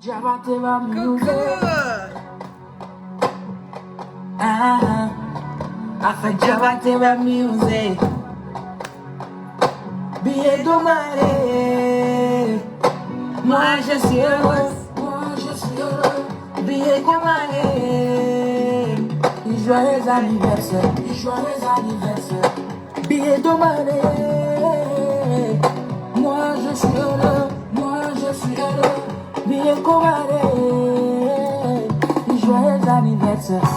Coucou. Afajabate music. Billet de marée. Moi je suis heureuse. Billet de marée. Joyeux anniversaire. Billet de marée. Moi je suis heureux. Billet de marée. Joyeux anniversaire.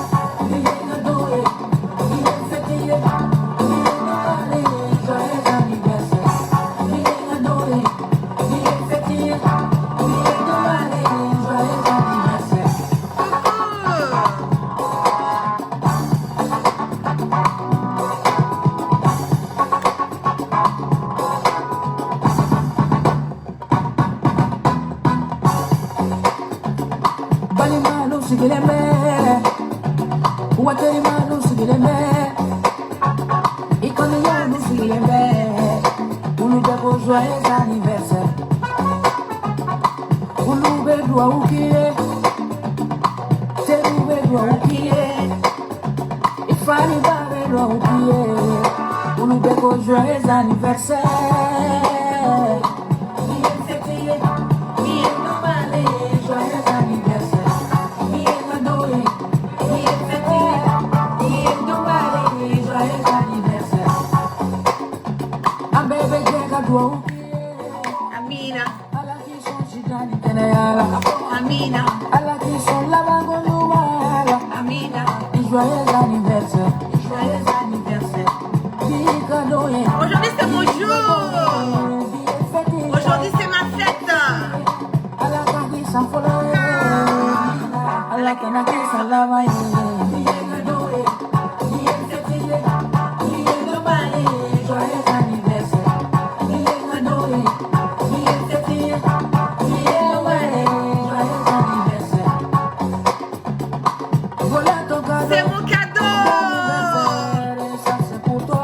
Joyeux anniversaire. Joyeux anniversaire. Amina. Amina. Amina. Joyeux anniversaire. Aujourd'hui c'est mon jour. Aujourd'hui c'est ma fête. C'est mon cadeau.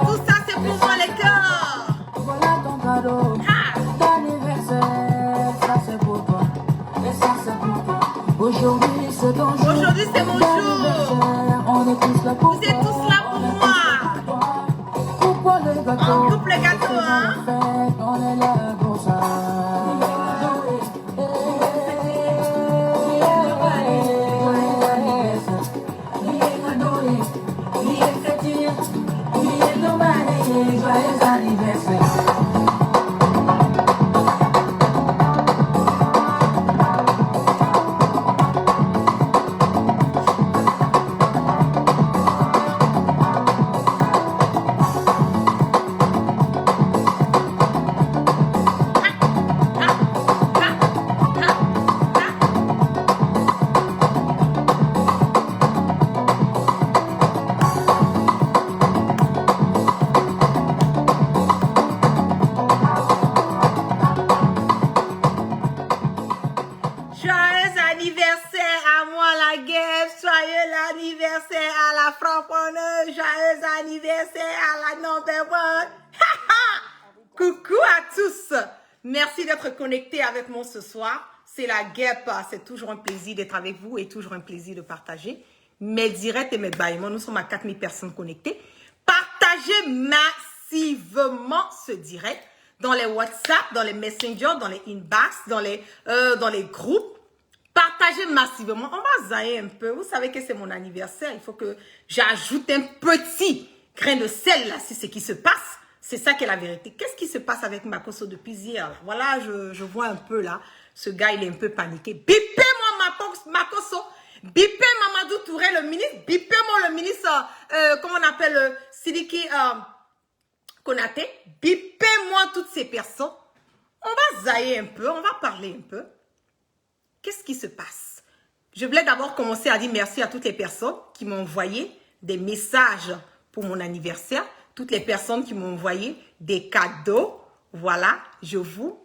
Tout ça c'est pour moi les cœurs. Voilà ton cadeau. D'anniversaire, ça c'est pour toi. Et ça c'est pour toi. Aujourd'hui c'est ton jour. Aujourd'hui c'est mon jour. On est tous là pour Vous êtes tous là pour moi. coupe le gâteau. On coupe le gâteau, hein. On est là pour ça. Joyeux anniversaire. Joyeux anniversaire à moi la guêpe, joyeux anniversaire à la framponneuse, joyeux anniversaire à la number one. Coucou à tous, merci d'être connectés avec moi ce soir. C'est la guêpe, c'est toujours un plaisir d'être avec vous et toujours un plaisir de partager mes directs et mes bâillements. Nous sommes à 4000 personnes connectées. Partagez massivement ce direct dans les WhatsApp, dans les Messenger, dans les inbox, dans les groupes. Partagez massivement. On va zailler un peu. Vous savez que c'est mon anniversaire. Il faut que j'ajoute un petit grain de sel là, c'est ce qui se passe. C'est ça qui est la vérité. Qu'est-ce qui se passe avec Makosso depuis hier là? Voilà, je vois un peu là. Ce gars, il est un peu paniqué. Bipez-moi Makosso. Bipez Mamadou Touré, le ministre. Bipez-moi le ministre, comment on appelle, Sidiki Konaté. Bipez-moi toutes ces personnes. On va zailler un peu, on va parler un peu. Qu'est-ce qui se passe? Je voulais d'abord commencer à dire merci à toutes les personnes qui m'ont envoyé des messages pour mon anniversaire. Toutes les personnes qui m'ont envoyé des cadeaux. Voilà, je vous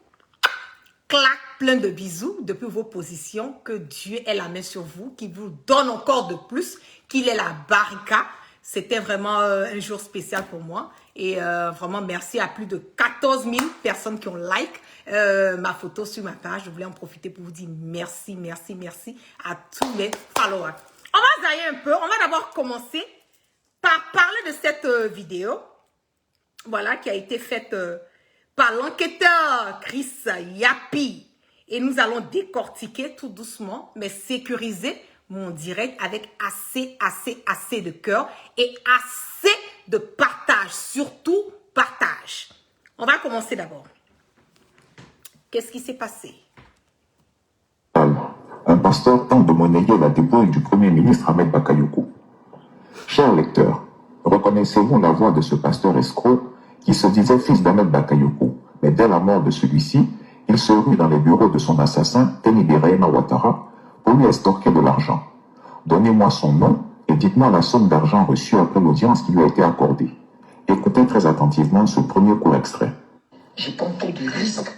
claque plein de bisous depuis vos positions. Que Dieu ait la main sur vous, qu'il vous donne encore de plus, qu'il ait la baraka. C'était vraiment un jour spécial pour moi. Et vraiment, merci à plus de 14 000 personnes qui ont like. ma photo sur ma page. Je voulais en profiter pour vous dire merci, merci, merci à tous mes followers. On va zailler un peu. On va d'abord commencer par parler de cette vidéo. Voilà, qui a été faite par l'enquêteur Chris Yapi. Et nous allons décortiquer tout doucement, mais sécuriser mon direct avec assez de cœur et assez de partage. Surtout, partage. On va commencer d'abord. Qu'est-ce qui s'est passé? Un pasteur tente de monnayer la dépouille du Premier ministre Ahmed Bakayoko. Chers lecteurs, reconnaissez-vous la voix de ce pasteur escroc qui se disait fils d'Ahmed Bakayoko, mais dès la mort de celui-ci, il se rue dans les bureaux de son assassin, Teni Birahima Ouattara, pour lui estorquer de l'argent. Donnez-moi son nom et dites-moi la somme d'argent reçue après l'audience qui lui a été accordée. Écoutez très attentivement ce premier court extrait. Je prends tout du risque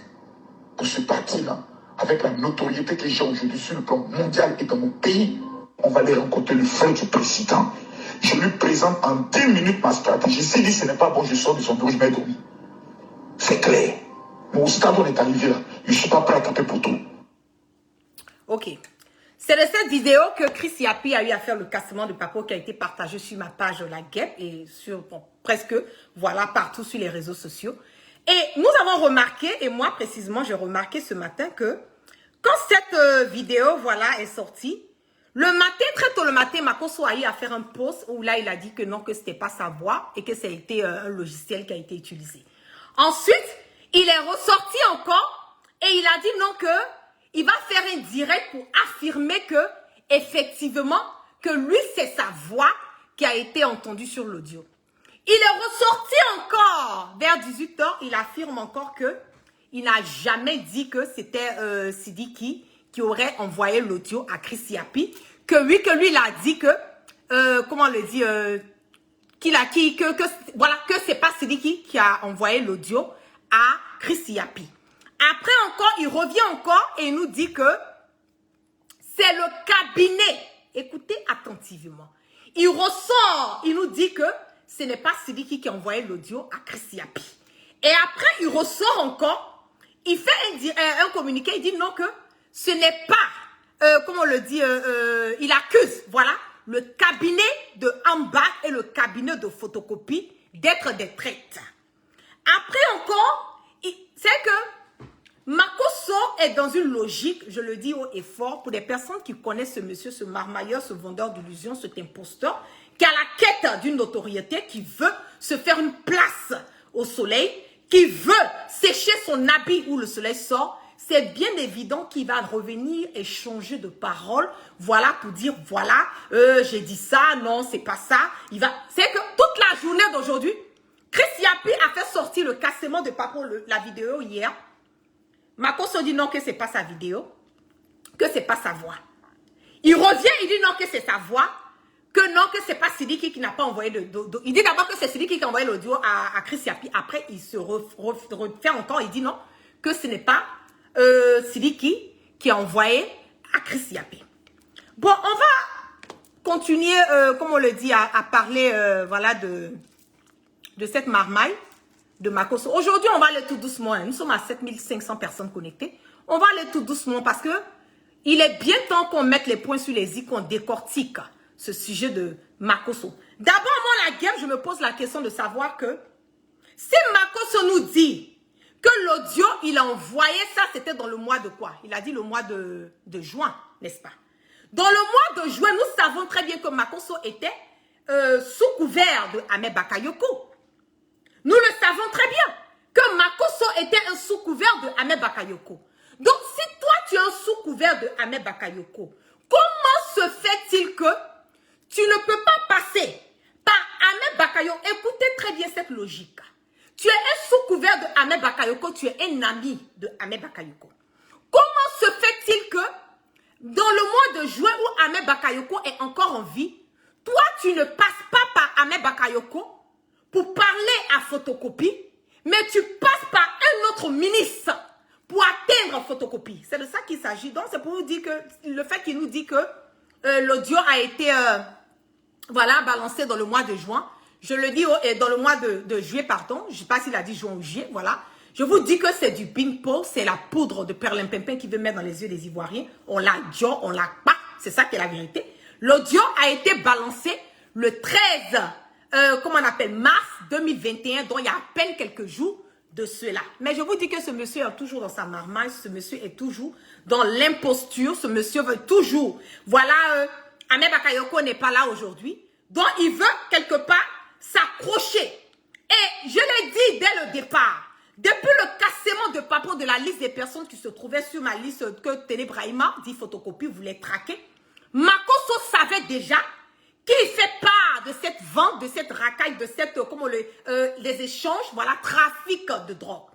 pour ce parti-là, avec la notoriété que j'ai aujourd'hui sur le plan mondial et dans mon pays. On va aller rencontrer le frère du président. Je lui présente en 10 minutes ma stratégie. S'il dit ce n'est pas bon, je sors de son bureau, je mets dormi. C'est clair. Mais au stade où on est arrivé là, je ne suis pas prêt à taper pour tout. Ok. C'est de cette vidéo que Chris Yapi a eu à faire le cassement de Papo qui a été partagé sur ma page La Guêpe et sur presque, voilà, partout sur les réseaux sociaux. Et nous avons remarqué, et moi précisément, j'ai remarqué ce matin que quand cette vidéo, voilà, est sortie, le matin, très tôt le matin, Makosso a eu à faire un post où là, il a dit que non, que c'était pas sa voix et que ça a été un logiciel qui a été utilisé. Ensuite, il est ressorti encore et il a dit non que il va faire un direct pour affirmer que effectivement que lui c'est sa voix qui a été entendue sur l'audio. Il est ressorti encore vers 18 h, il affirme encore que il n'a jamais dit que c'était Sidiki qui aurait envoyé l'audio à Chris Yapi, que lui il a dit que comment on le dit voilà, que c'est pas Sidiki qui a envoyé l'audio à Chris Yapi. Après encore, il revient encore et il nous dit que c'est le cabinet. Écoutez attentivement. Il ressort, il nous dit que ce n'est pas Sidiki qui a envoyé l'audio à Chris Yapi. Et après, il ressort encore, il fait un communiqué, il dit non que ce n'est pas, comment on le dit, il accuse, voilà, le cabinet de Amba et le cabinet de photocopie d'être des traites. Après encore, c'est que Makosso est dans une logique, je le dis haut et fort, pour des personnes qui connaissent ce monsieur, ce marmailleur, ce vendeur d'illusions, cet imposteur, qui a la quête d'une notoriété, qui veut se faire une place au soleil, qui veut sécher son habit où le soleil sort. C'est bien évident qu'il va revenir et changer de parole, voilà, pour dire, voilà, j'ai dit ça, non, c'est pas ça. C'est que toute la journée d'aujourd'hui, Chris Yapi a fait sortir le cassement de Papo, la vidéo hier. Makosso dit non que c'est pas sa vidéo, que c'est pas sa voix. Il revient, il dit non que c'est sa voix, que non que c'est pas Sidiki qui n'a pas envoyé il dit d'abord que c'est Sidiki qui a envoyé l'audio à Chris Yapi. Après, il se refait encore, il dit non, que ce n'est pas Sidiki qui a envoyé à Chris Yapi. Bon, on va continuer, comme on le dit, à parler voilà, de cette marmaille de Makosso. Aujourd'hui, on va aller tout doucement. Hein. Nous sommes à 7500 personnes connectées. On va aller tout doucement parce que il est bien temps qu'on mette les points sur les i, qu'on décortique ce sujet de Makosso. D'abord, moi, la guerre, je me pose la question de savoir que si Makosso nous dit que l'audio, il a envoyé ça, c'était dans le mois de quoi? Il a dit le mois de juin, n'est-ce pas? Dans le mois de juin, nous savons très bien que Makosso était sous couvert de Ahmed Bakayoko. Nous le savons très bien que Makosso était un sous-couvert de Ahmed Bakayoko. Donc, si toi, tu es un sous-couvert de Ahmed Bakayoko, comment se fait-il que tu ne peux pas passer par Ahmed Bakayoko? Écoutez très bien cette logique. Tu es un sous-couvert de Ahmed Bakayoko, tu es un ami de Ahmed Bakayoko. Comment se fait-il que dans le mois de juin où Ahmed Bakayoko est encore en vie, toi, tu ne passes pas par Ahmed Bakayoko pour parler à photocopie, mais tu passes par un autre ministre pour atteindre photocopie. C'est de ça qu'il s'agit. Donc, c'est pour vous dire que le fait qu'il nous dit que l'audio a été voilà, balancé dans le mois de juin. Je le dis dans le mois de juillet, pardon. Je ne sais pas s'il a dit juin ou juillet, voilà. Je vous dis que c'est du bimpo, c'est la poudre de perlimpinpin qui veut mettre dans les yeux des Ivoiriens. On l'a dit, on l'a pas. C'est ça qui est la vérité. L'audio a été balancé le 13, comment on appelle, mars 2021, donc il y a à peine quelques jours de cela. Mais je vous dis que ce monsieur est toujours dans sa marmaille, ce monsieur est toujours dans l'imposture, ce monsieur veut toujours, voilà, Ahmed Bakayoko n'est pas là aujourd'hui, donc il veut quelque part s'accrocher. Et je l'ai dit dès le départ, depuis le cassement de papier de la liste des personnes qui se trouvaient sur ma liste que Téné Brahima, dit photocopie, voulait traquer, Makosso savait déjà qu'il fait part de cette vente, de cette racaille, de cette, les échanges, voilà, trafic de drogue.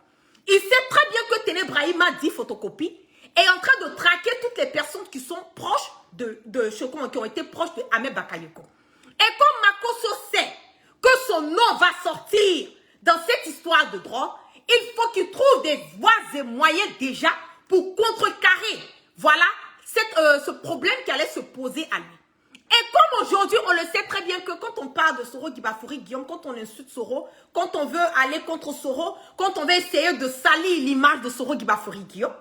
Il sait très bien que Téné Brahima, dit photocopie, est en train de traquer toutes les personnes qui sont proches qui ont été proches de Ahmed Bakayoko. Et comme Makosso sait que son nom va sortir dans cette histoire de drogue, il faut qu'il trouve des voies et moyens déjà pour contrecarrer, voilà, ce problème qui allait se poser à lui. Et comme aujourd'hui, on le sait très bien que quand on parle de Soro Guibafouri Guillaume, quand on insulte Soro, quand on veut aller contre Soro, quand on veut essayer de salir l'image de Soro Guibafouri Guillaume,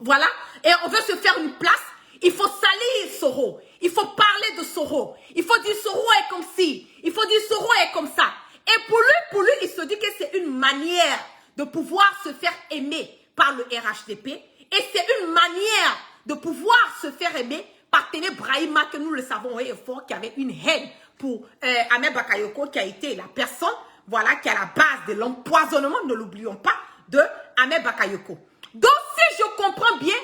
voilà, et on veut se faire une place, il faut salir Soro, il faut parler de Soro, il faut dire Soro est comme ci, il faut dire Soro est comme ça. Et pour lui, il se dit que c'est une manière de pouvoir se faire aimer par le RHDP, et c'est une manière de pouvoir se faire aimer par Téné Brahima, que nous le savons et fort, qui avait une haine pour Ahmed Bakayoko, qui a été la personne, voilà, qui est à la base de l'empoisonnement, ne l'oublions pas, de Ahmed Bakayoko. Donc, si je comprends bien,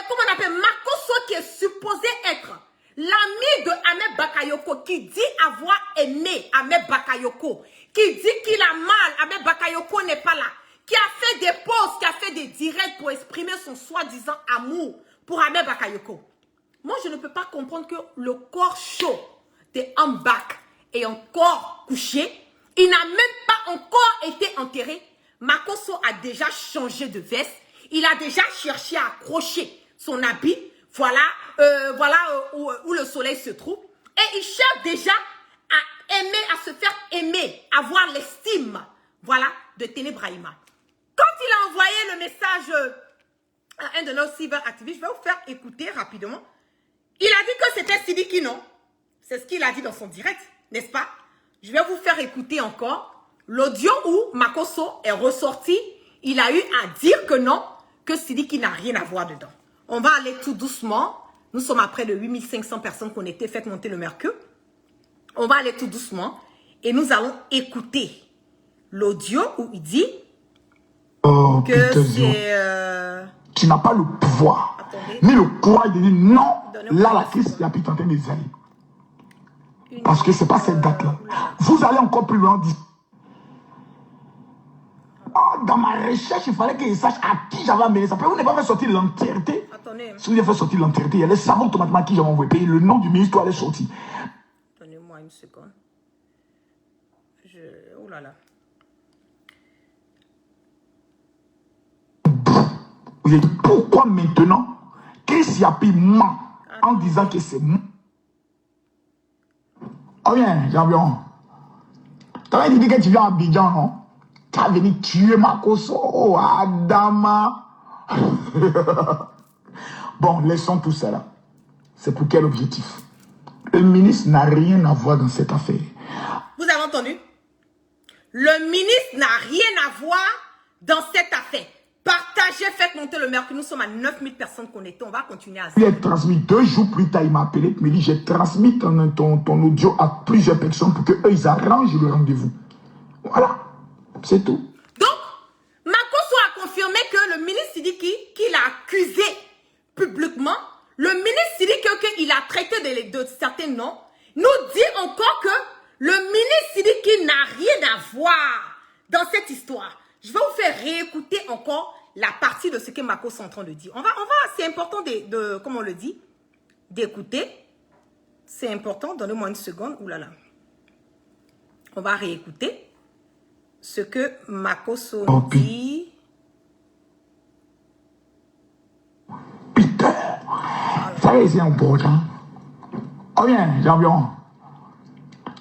comment on appelle, Makosso, qui est supposé être l'ami de Ahmed Bakayoko, qui dit avoir aimé Ahmed Bakayoko, qui dit qu'il a mal, Ahmed Bakayoko n'est pas là, qui a fait des posts, qui a fait des directs pour exprimer son soi-disant amour pour Ahmed Bakayoko. Moi, je ne peux pas comprendre que le corps chaud de Ambak est encore couché. Il n'a même pas encore été enterré. Makosso a déjà changé de veste. Il a déjà cherché à accrocher son habit. Voilà, où le soleil se trouve. Et il cherche déjà à aimer, à se faire aimer, à avoir l'estime, voilà, de Téné Brahima. Quand il a envoyé le message à un de nos cyberactivistes, je vais vous faire écouter rapidement. Il a dit que c'était Sidiki, non? C'est ce qu'il a dit dans son direct, n'est-ce pas? Je vais vous faire écouter encore l'audio où Makosso est ressorti. Il a eu à dire que non, que Sidiki n'a rien à voir dedans. On va aller tout doucement. Nous sommes à près de 8500 personnes connectées. Faites monter le mercure. On va aller tout doucement et nous allons écouter l'audio où il dit que c'est... Tu n'as pas le pouvoir, attendez, ni le courage de dire non. Là, la crise, il y a plus tenté des années. Parce que ce n'est pas cette date-là. Vous allez encore plus loin. Dans ma recherche, il fallait que je sache à qui j'avais amené ça. Vous n'avez pas fait sortir l'entièreté. Si vous avez fait sortir l'entièreté, il y a les savants automatiquement qui j'avais envoyé payer. Le nom du ministre allait sortir. Donnez-moi une seconde. Oh là là. Vous avez dit pourquoi maintenant Chris Yapi ment en disant que c'est moi. Oh bien, Jean-Bion. Tu avais dit que tu viens à Abidjan, non? Tu as venu tuer Makosso. Oh, Adama. Bon, laissons tout ça là. C'est pour quel objectif? Le ministre n'a rien à voir dans cette affaire. Vous avez entendu? Le ministre n'a rien à voir dans cette affaire. Partagez, faites monter le mercure. Nous sommes à 9000 personnes connectées. On va continuer à ça. Il a transmis 2 jours plus tard, il m'a appelé. Il m'a dit, j'ai transmis ton audio à plusieurs personnes pour qu'eux, ils arrangent le rendez-vous. Voilà. C'est tout. Donc, Makosso a confirmé que le ministre Sidiki, qu'il a accusé publiquement, le ministre Sidiki, qu'il a traité de certains noms, nous dit encore que le ministre Sidiki n'a rien à voir dans cette histoire. Je vais vous faire réécouter encore la partie de ce que Makosso est en train de dire. C'est important comme on le dit, d'écouter. C'est important, donnez-moi une seconde. Ouh là là. On va réécouter ce que Makosso dit. Peter, ça va ici important. Oh bien, Jean-Bion.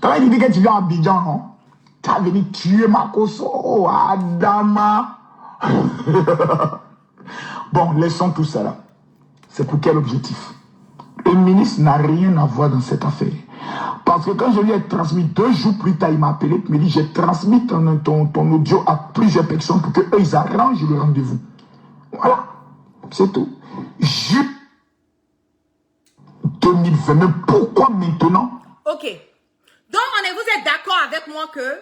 Tu avais dit que tu viens à Abidjan, non? Tu as venu tuer Makosso. Oh, Adama. Bon, laissons tout ça là. C'est pour quel objectif? Le ministre n'a rien à voir dans cette affaire. Parce que quand je lui ai transmis 2 jours plus tard, il m'a appelé, il me dit, j'ai transmis ton audio à plusieurs personnes pour qu'eux, ils arrangent le rendez-vous. Voilà. C'est tout. 2020, pourquoi maintenant? Ok. Donc, vous êtes d'accord avec moi que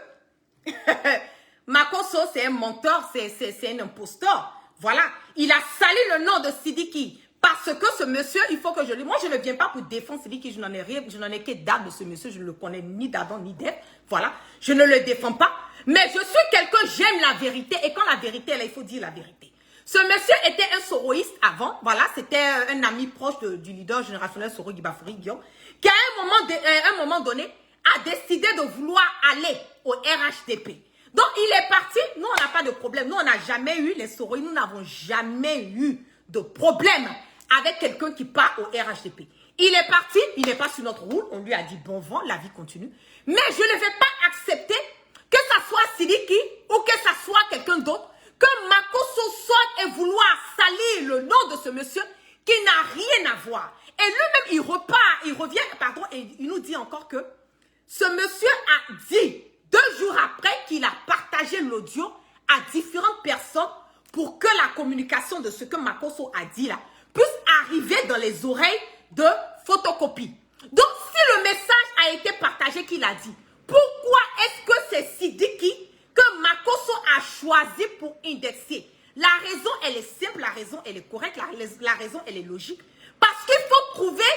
Makosso, c'est un menteur, c'est un imposteur. Voilà. Il a sali le nom de Sidiki. Parce que ce monsieur, il faut que je lui... Moi, je ne viens pas pour défendre Sidiki. Je n'en ai rien, je n'en ai que dalle de ce monsieur. Je ne le connais ni d'avant ni d'elle. Voilà. Je ne le défends pas. Mais je suis quelqu'un, j'aime la vérité. Et quand la vérité est là, il faut dire la vérité. Ce monsieur était un soroïste avant. Voilà. C'était un ami proche du leader générationnel Soro Guibafouri Guillaume. Qui, à un moment donné, a décidé de vouloir aller au RHDP. Donc, il est parti. Nous, on n'a pas de problème. Nous, on n'a jamais eu, les soroïstes, nous n'avons jamais eu de problème avec quelqu'un qui part au RHDP. Il est parti, il n'est pas sur notre route. On lui a dit bon vent, la vie continue. Mais je ne vais pas accepter que ça soit Sidiki ou que ça soit quelqu'un d'autre, que Makosso sorte et vouloir salir le nom de ce monsieur qui n'a rien à voir. Et lui-même, il revient, et il nous dit encore que ce monsieur a dit 2 jours après qu'il a partagé l'audio à différentes personnes pour que la communication de ce que Makosso a dit là puisse arriver dans les oreilles de Photocopie. Donc, si le message a été partagé qu'il a dit, pourquoi est-ce que c'est Sidiki que Makosso a choisi pour indexer? La raison, elle est simple, la raison, elle est correcte, la raison, elle est logique. Parce qu'il faut trouver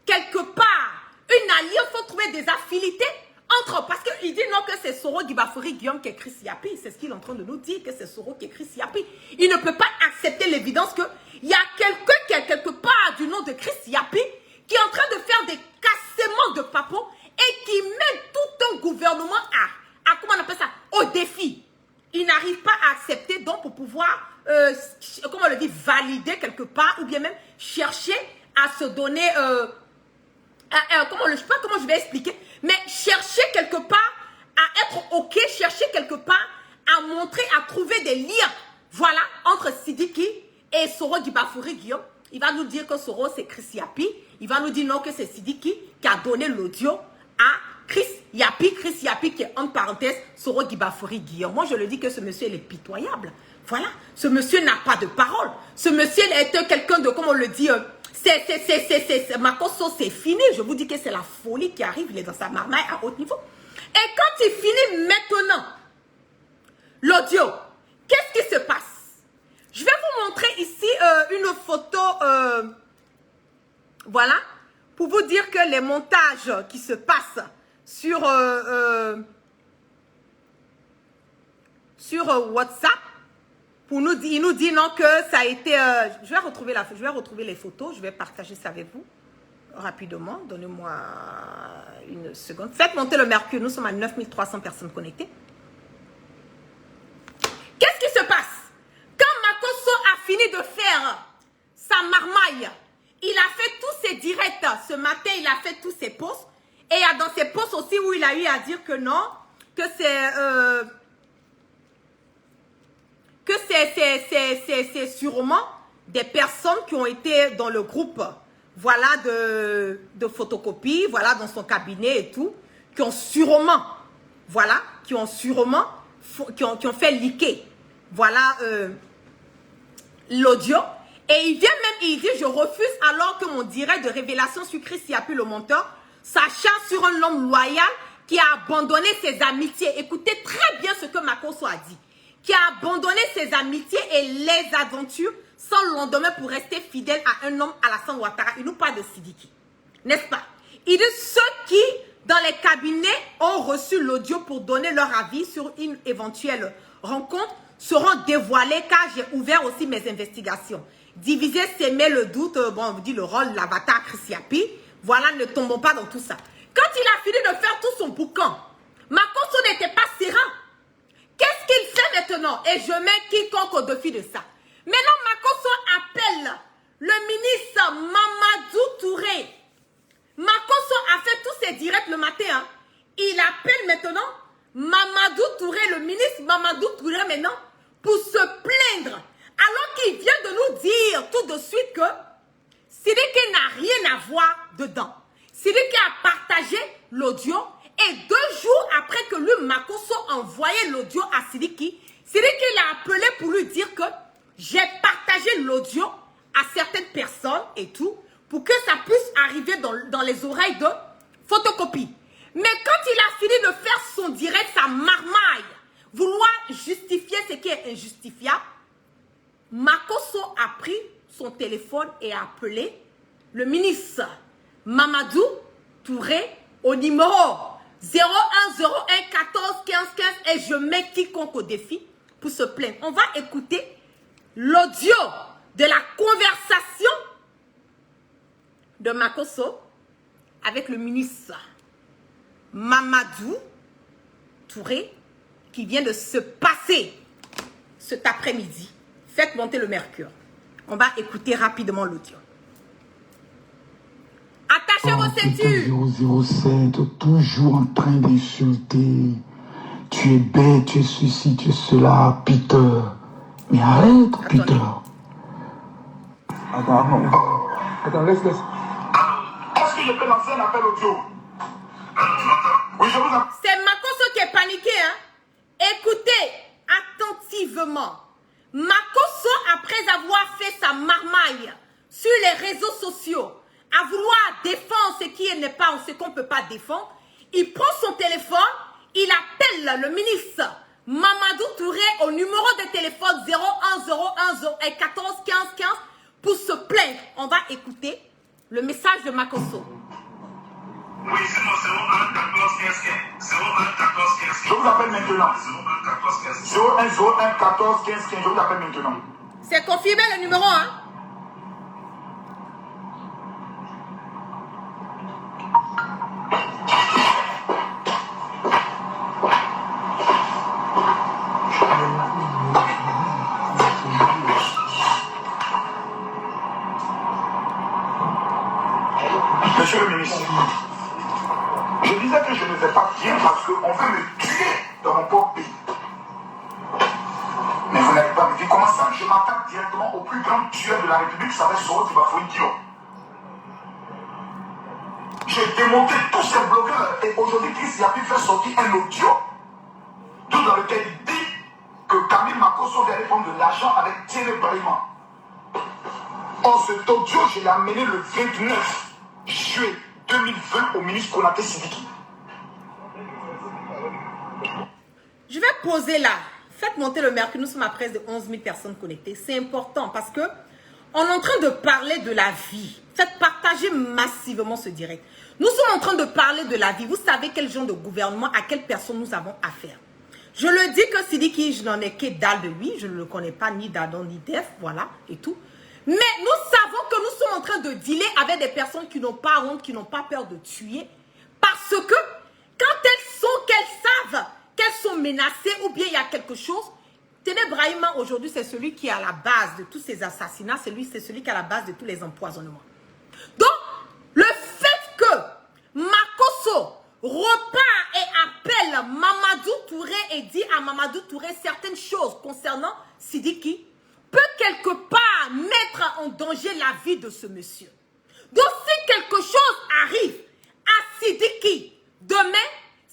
quelque part une alliance, il faut trouver des affinités entre, parce qu'il dit non que c'est Soro Guibafouri Guillaume qui écrit Siapi, c'est ce qu'il est en train de nous dire, que c'est Soro qui écrit Siapi. Il ne peut pas accepter l'évidence qu'il y a quelqu'un qui est quelque part du nom de Chris Siapi qui est en train de faire des cassements de papos et qui met tout un gouvernement à comment on appelle ça, au défi. Il n'arrive pas à accepter, donc pour pouvoir, comment on le dit, valider quelque part ou bien même chercher à se donner, je ne sais pas comment je vais expliquer, mais chercher quelque part à être OK, chercher quelque part à montrer, à trouver des liens, voilà, entre Sidiki et Soro Guibafouri Guillaume. Il va nous dire que Soro c'est Chris Yapi, il va nous dire non que c'est Sidiki qui a donné l'audio à Chris Yapi qui est entre parenthèses Soro Guibafouri Guillaume. Moi je le dis que ce monsieur il est pitoyable, voilà, ce monsieur n'a pas de parole, ce monsieur est quelqu'un de, comme on le dit, Makosso, c'est fini. Je vous dis que c'est la folie qui arrive. Il est dans sa marmaille à haut niveau. Et quand il finit maintenant l'audio, qu'est-ce qui se passe? Je vais vous montrer ici une photo, voilà, pour vous dire que les montages qui se passent sur WhatsApp, pour nous, il nous dit non que ça a été... je vais retrouver les photos, je vais partager ça avec vous rapidement. Donnez-moi une seconde. Faites monter le mercure, nous sommes à 9300 personnes connectées. Qu'est-ce qui se passe? Quand Makosso a fini de faire sa marmaille, il a fait tous ses directs. Ce matin, il a fait tous ses posts. Et il y a dans ses posts aussi où il a eu à dire que non, que c'est sûrement des personnes qui ont été dans le groupe, voilà, de photocopie, voilà, dans son cabinet et tout, qui ont sûrement, voilà, qui ont fait leaker, voilà, l'audio. Et il vient même, il dit, je refuse alors que mon direct de révélation sur Chris Yapi le monteur s'acharne sur un homme loyal qui a abandonné ses amitiés. Écoutez très bien ce que Makosso a dit. Qui a abandonné ses amitiés et les aventures sans lendemain pour rester fidèle à un homme, Alassane Ouattara. Il nous parle de Sidiki, n'est-ce pas? Il dit ceux qui, dans les cabinets, ont reçu l'audio pour donner leur avis sur une éventuelle rencontre seront dévoilés car j'ai ouvert aussi mes investigations. Diviser, s'aimer le doute, bon, on vous dit le rôle de l'avatar Chris Yapi. Voilà, ne tombons pas dans tout ça. Quand il a fini de faire tout son boucan, Makosso n'était pas serein. Qu'est-ce qu'il fait maintenant? Et je mets quiconque au défi de ça. Maintenant, Makosso appelle le ministre Mamadou Touré. Makosso a fait tous ses directs le matin. Hein. Il appelle maintenant Mamadou Mamadou Touré maintenant pour se plaindre, alors qu'il vient de nous dire tout de suite que Sidiki n'a rien à voir dedans. Sidiki a partagé l'audio et 2 jours après que lui, Makosso, a envoyé l'audio à Sidiki, Sidiki l'a appelé pour lui dire que j'ai partagé l'audio à certaines personnes et tout, pour que ça puisse arriver dans les oreilles de photocopie. Mais quand il a fini de faire son direct, sa marmaille, vouloir justifier ce qui est injustifiable, Makosso a pris son téléphone et a appelé le ministre Mamadou Touré au numéro 0101 14 15 15 et je mets quiconque au défi pour se plaindre. On va écouter l'audio de la conversation de Makosso avec le ministre Mamadou Touré qui vient de se passer cet après-midi. Faites monter le mercure. On va écouter rapidement l'audio. Attachez vos ceintures. 007, toujours en train d'insulter. Tu es bête, tu es ceci, tu es cela, Peter. Mais arrête, Attendez. Peter. Attends, laisse. Est-ce que je peux lancer un appel audio? Oui, je vous appelle. C'est Makosso qui est paniqué, hein? Écoutez attentivement. Makosso, après avoir fait sa marmaille sur les réseaux sociaux, à vouloir défendre ce qui n'est pas ou ce qu'on ne peut pas défendre, il prend son téléphone, il appelle le ministre Mamadou Touré au numéro de téléphone 0101 14 15 15 pour se plaindre. On va écouter le message de Makosso. Oui, c'est bon, 01 14 15 15. 01 14 15 15. Je vous appelle maintenant. 01 14 15 15. 0101 14 15 15. Je vous appelle maintenant. C'est confirmé le numéro, hein? Monsieur le ministre, je disais que je ne vais pas bien parce qu'on veut me tuer dans mon propre pays. Mais vous n'avez pas me dire comment ça. Je m'attaque directement au plus grand tueur de la République, ça va être Soro Tibafoui Diop. J'ai démonté tous ces blogueurs et aujourd'hui, Chris a pu faire sortir un audio tout dans lequel il dit que Camille Makosso allait prendre de l'argent avec Thierry Brahima. Or, cet audio, je l'ai amené le 29 juillet 2020 au ministre Konaté Sidiki. Je vais poser là. Faites monter le mercure. Nous sommes à près de 11 000 personnes connectées. C'est important parce que on est en train de parler de la vie. Faites partager massivement ce direct. Nous sommes en train de parler de la vie. Vous savez quel genre de gouvernement, à quelle personne nous avons affaire. Je le dis que Sidiki, je n'en ai que dalle de lui. Je ne le connais pas ni d'Adam ni d'Ève. Voilà, et tout. Mais nous savons que nous sommes en train de dealer avec des personnes qui n'ont pas honte, qui n'ont pas peur de tuer. Parce que quand qu'elles savent qu'elles sont menacées ou bien il y a quelque chose, Thierry Brahima aujourd'hui c'est celui qui est à la base de tous ces assassinats, c'est celui qui est à la base de tous les empoisonnements. Donc, le fait que Makosso repart et appelle Mamadou Touré et dit à Mamadou Touré certaines choses concernant Sidiki, peut quelque part mettre en danger la vie de ce monsieur. Donc si quelque chose arrive à Sidiki demain,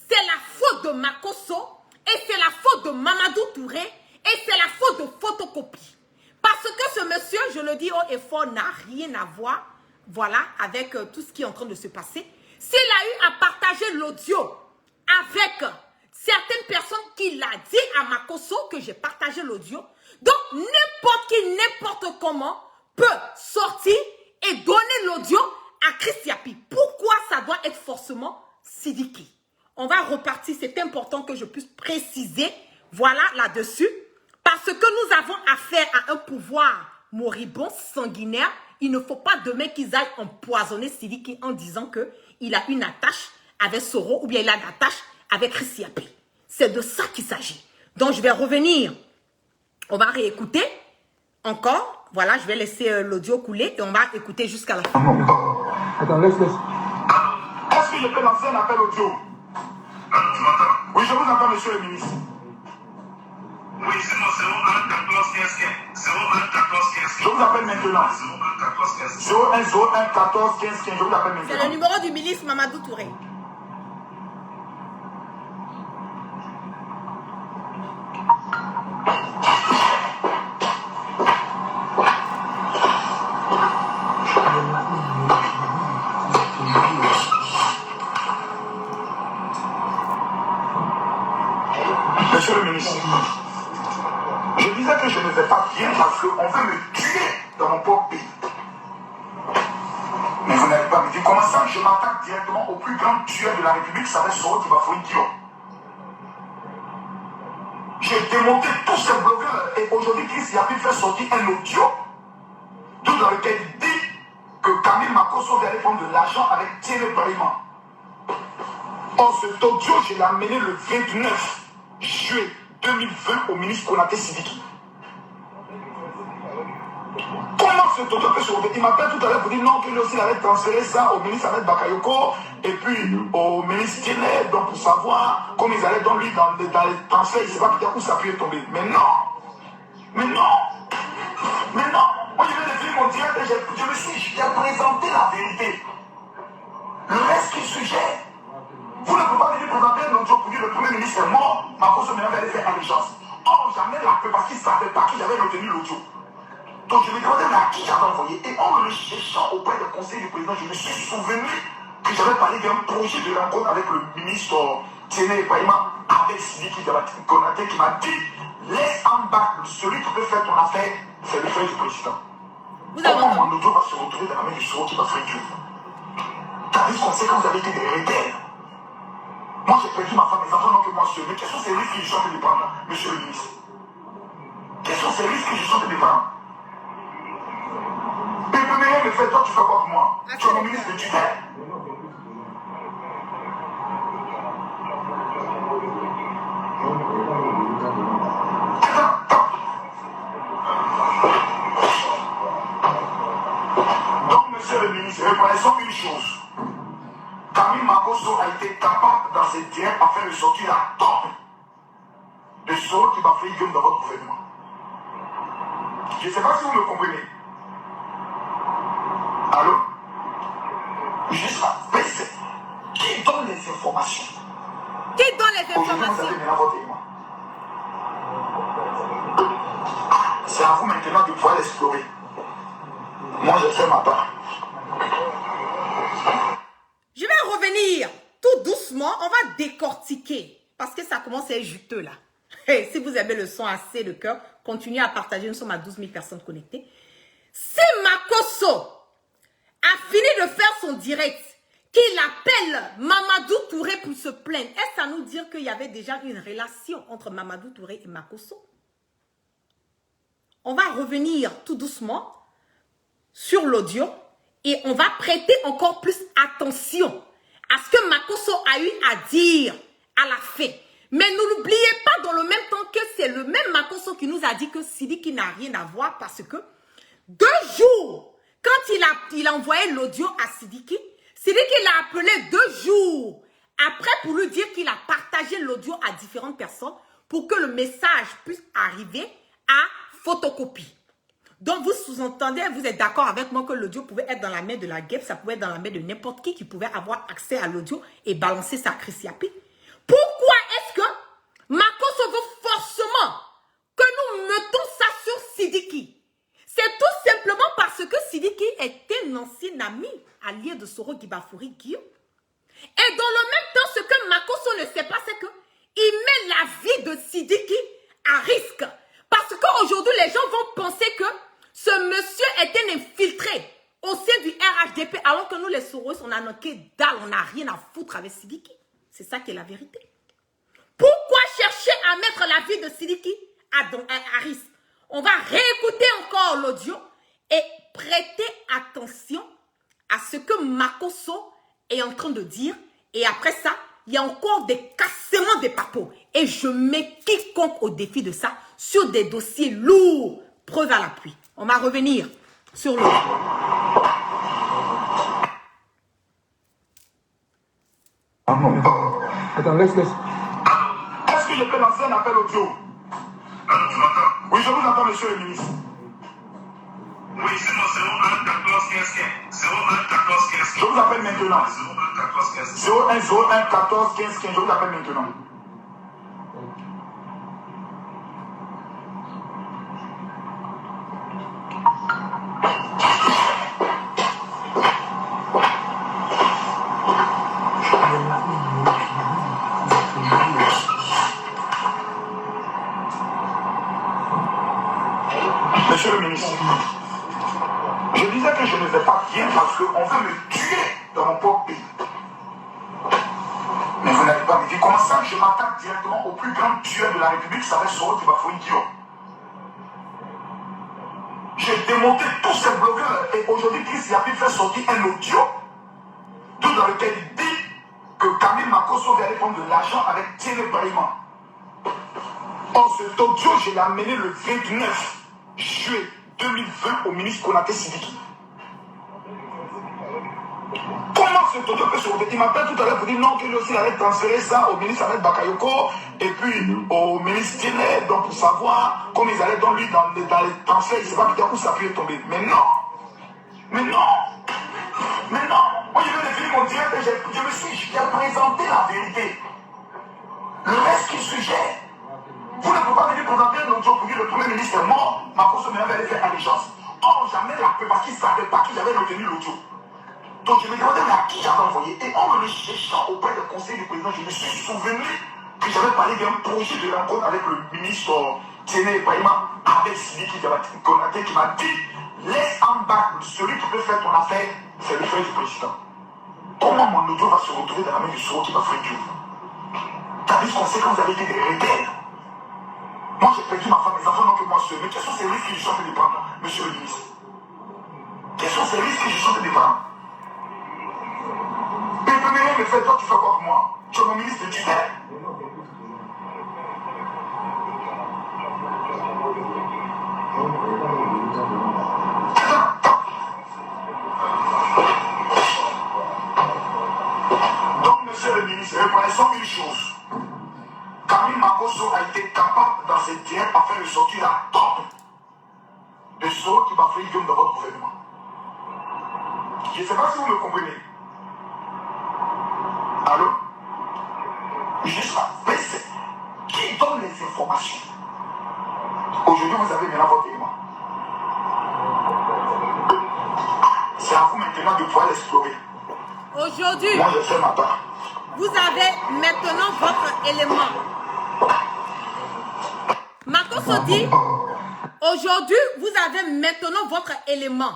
c'est la faute de Makosso et c'est la faute de Mamadou Touré et c'est la faute de photocopie. Parce que ce monsieur, je le dis haut et fort, n'a rien à voir, voilà, avec tout ce qui est en train de se passer. S'il a eu à partager l'audio avec certaines personnes qui l'a dit à Makosso que j'ai partagé l'audio, donc n'importe qui, n'importe comment peut sortir et donner l'audio à Chris Yapi. Pourquoi ça doit être forcément Sidiki? On va repartir, c'est important que je puisse préciser, voilà, là-dessus, parce que nous avons affaire à un pouvoir moribond, sanguinaire. Il ne faut pas demain qu'ils aillent empoisonner Sidiki en disant qu'il a une attache avec Soro ou bien il a une attache avec Chris Yapi. C'est de ça qu'il s'agit. Donc je vais revenir. On va réécouter encore. Voilà, je vais laisser l'audio couler et on va écouter jusqu'à la fin. Attends, laisse. Est-ce que je peux lancer un appel audio? Oui, je vous entends, monsieur le ministre. Oui, c'est bon, 01 14 15 15. 01 14 15 15. Je vous appelle maintenant. 01 14 15 15. 01 01 14 15 15. Je vous appelle C'est le maintenant. numéro du ministre Mamadou Touré. Monsieur le ministre, je disais que je ne vais pas bien parce qu'on veut me tuer dans mon propre pays. Mais vous n'allez pas me dire comment ça. Je m'attaque directement au plus grand tueur de la République, ça va être Soro Kibafoy Guillaume. J'ai démonté tous ces blogueurs et aujourd'hui Chris Yapi fait sortir un audio tout dans lequel il dit que Camille Makosso allait prendre de l'argent avec Thierry Brahima. Or cet audio, je l'ai amené le 29 juillet 2020 au ministre Konaté Sidiki. Comment cet audio peut se retrouver? Il m'appelle tout à l'heure pour dire non, qu'il aussi avait transféré ça au ministre Ahmed Bakayoko et puis au ministre Tiennet, donc pour savoir comme ils allaient dans lui dans les transferts, il ne sait pas où ça peut tomber. Mais non! Mais non! Mais non! Moi je viens de finir mon direct et j'ai présenté la vérité. Le reste qui sujet. Vous ne pouvez pas venir présenter un audio pour dire le Premier ministre est mort, Makosso maintenant allait faire allégeance. Or, j'amène la preuve parce qu'il ne savait pas qui j'avais retenu l'audio. Donc, je me demandais à qui j'avais envoyé. Et en recherchant auprès du conseil du président, je me suis souvenu que j'avais parlé d'un projet de rencontre avec le ministre Tiennet Brahima, avec Sidiki Konaté, qui m'a dit laisse en bas celui qui peut faire ton affaire, c'est le frère du président. Comment mon audio va se retrouver dans la main du Soro qui va faire Dieu? T'as vu ce qu'on sait quand vous avez été des rebelles? Moi j'ai perdu ma femme, mes enfants n'ont que moi seul. Mais quels sont ces risques que je suis en train de prendre, monsieur le ministre? Quels sont ces risques que je suis en train de prendre? PPME me fait, toi tu fais quoi pour moi? Tu es mon ministre de tutelle. Donc monsieur le ministre, reconnaissons une chose. Camille Makosso a été capable dans ses directs à faire ressortir la top de Soro Kibafoy Guillaume dans votre gouvernement. Je ne sais pas si vous me comprenez. Allô? Juste là, baissez. Qui donne les informations? Qui donne les Aujourd'hui, vous informations? avez maintenant votre élément. C'est à vous maintenant de pouvoir l'explorer. Moi, je fais ma part. Je vais revenir tout doucement. On va décortiquer. Parce que ça commence à être juteux là. Et si vous avez le son assez de cœur, continuez à partager. Nous sommes à 12 000 personnes connectées. Si Makosso a fini de faire son direct, qu'il appelle Mamadou Touré pour se plaindre, est-ce à nous dire qu'il y avait déjà une relation entre Mamadou Touré et Makosso? On va revenir tout doucement sur l'audio et on va prêter encore plus attention à ce que Makosso a eu à dire à la fin. Mais n'oubliez pas dans le même temps que c'est le même Makosso qui nous a dit que Sidiki n'a rien à voir parce que 2 jours, quand il a envoyé l'audio à Sidiki, Sidiki l'a appelé 2 jours après pour lui dire qu'il a partagé l'audio à différentes personnes pour que le message puisse arriver à photocopie. Donc vous sous-entendez, vous êtes d'accord avec moi que l'audio pouvait être dans la main de la guêpe, ça pouvait être dans la main de n'importe qui pouvait avoir accès à l'audio et balancer sa Chris Yapi. Pourquoi est-ce que Makosso veut forcément que nous mettons ça sur Sidiki? C'est tout simplement parce que Sidiki est un ancien ami allié de Soro Kibafoy Guillaume. Et dans le même temps, ce que Makosso ne sait pas, c'est qu'il met la vie de Sidiki à risque. Parce qu'aujourd'hui, les gens vont penser que ce monsieur est un infiltré au sein du RHDP, alors que nous, les Soros, on a noqué dalle, on n'a rien à foutre avec Sidiki. C'est ça qui est la vérité. Pourquoi chercher à mettre la vie de Sidiki à risque? On va réécouter encore l'audio et prêter attention à ce que Makosso est en train de dire. Et après ça, il y a encore des cassements de papos. Et je mets quiconque au défi de ça sur des dossiers lourds. Preuve à l'appui. On va revenir sur l'audio. Attends, laisse. Est-ce que je peux lancer un appel audio? Oui, je vous entends, monsieur le ministre. Oui, c'est bon, 01 14 15 15. 01 14 15 15. Je vous appelle maintenant. 01 14 15 15. 01 01 14 15 15. Je vous appelle maintenant. Monsieur le ministre, je disais que je ne vais pas bien parce qu'on veut me tuer dans mon propre pays. Mais vous n'avez pas me dire comment ça, je m'attaque directement au plus grand tueur de la République, ça va être Soro Tibafoui Diop. J'ai démonté tous ces blogueurs et aujourd'hui Chris Yapi fait sortir un audio dans lequel il dit que Camille Makosso va aller prendre de l'argent avec Thierry Brahima. Or cet audio, je l'ai amené le 29 juillet 2020 au ministre Konaté Sidiki. Comment cet audio peut se retrouver? Il m'appelle tout à l'heure pour dire non, qu'il aussi allait transférer ça au ministre Ahmed Bakayoko et puis au ministre Tine, donc pour savoir comment ils allaient dans lui dans les transferts, je ne sais pas peut-être où ça peut tomber. Mais non! Mais non! Mais non! Moi je viens de finir mon direct et j'ai présenté la vérité. Le reste qui suggère. Vous ne pouvez pas venir présenter un audio pour dire le Premier ministre est mort, Makosso maintenant va aller faire allégeance. Or, jamais la paix parce qu'il ne savait pas qu'il avait retenu l'audio. Donc je me demandais mais à qui j'avais envoyé. Et en me cherchant auprès du conseil du président, je me suis souvenu que j'avais parlé d'un projet de rencontre avec le ministre Tiene Brahima, avec Sidiki Konaté qui m'a dit laisse en bas celui qui peut faire ton affaire, c'est le frère du président. Comment mon audio va se retrouver dans la main du Soro qui va faire Dieu? T'as vu ce qu'on sait quand vous avez été des rebelles? Moi j'ai perdu ma femme, mes enfants n'ont que moi seul. Mais quels sont ces risques que je suis en train de prendre, monsieur le ministre? Quels sont ces risques que je suis en train de prendre? Mais le premier me fait, toi tu fais quoi pour moi? Tu es mon ministre de tutelle. Donc monsieur le ministre, reconnaissons une chose. Camille Makosso a été capable dans ses directs à faire ressortir la top de Soro qui va faire Guillaume dans votre gouvernement. Je ne sais pas si vous me comprenez. Allô? Juste là, PC. Qui donne les informations? Aujourd'hui, vous avez maintenant votre élément. C'est à vous maintenant de pouvoir l'explorer. Aujourd'hui, Moi, je fais ma part. vous avez maintenant votre élément. Makosso dit, aujourd'hui, vous avez maintenant votre élément.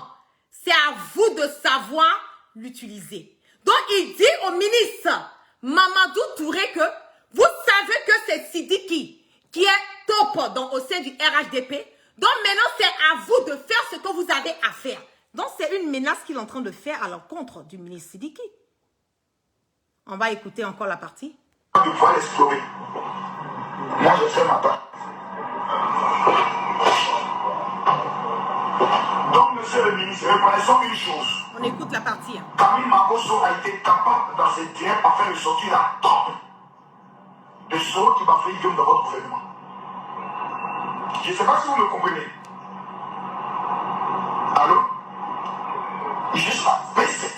C'est à vous de savoir l'utiliser. Donc, il dit au ministre Mamadou Touré que vous savez que c'est Sidiki qui est top au sein du RHDP. Donc, maintenant, c'est à vous de faire ce que vous avez à faire. Donc, c'est une menace qu'il est en train de faire à l'encontre du ministre Sidiki. On va écouter encore la partie. De pouvoir l'explorer. Moi, je fais ma part. Donc, monsieur le ministre, reconnaissons une chose. On écoute la partie. Camille Makosso a été capable dans ses directs à faire ressortir la top de Soro qui va faire Guillaume dans votre gouvernement. Je ne sais pas si vous me comprenez. Allô? Juste là, PC.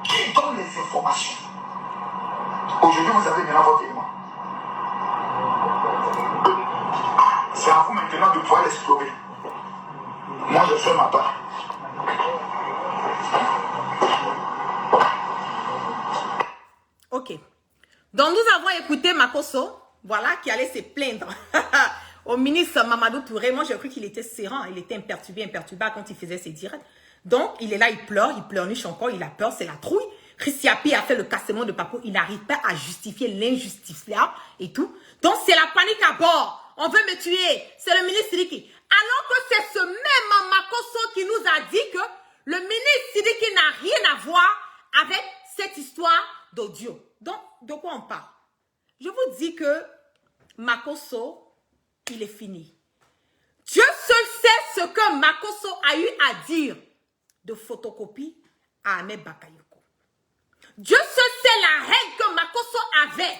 Qui donne les informations? Aujourd'hui, vous avez maintenant votre élément. C'est à vous maintenant de pouvoir l'explorer. Moi, je fais ma part. Ok. Donc, nous avons écouté Makosso, voilà, qui allait se plaindre au ministre Mamadou Touré. Moi, j'ai cru qu'il était serein, il était imperturbable quand il faisait ses directs. Donc, il est là, il pleurniche encore, il a peur, c'est la trouille. Chris Yapi a fait le cassement de Paco, il n'arrive pas à justifier l'injustifiable et tout. Donc, c'est la panique à bord. On veut me tuer. C'est le ministre Sidiki. Alors que c'est ce même Makosso qui nous a dit que le ministre Sidiki n'a rien à voir avec cette histoire d'audio. Donc, de quoi on parle? Je vous dis que Makosso, il est fini. Dieu seul sait ce que Makosso a eu à dire de photocopie à Ahmed Bakayoko. Dieu seul sait la règle que Makosso avait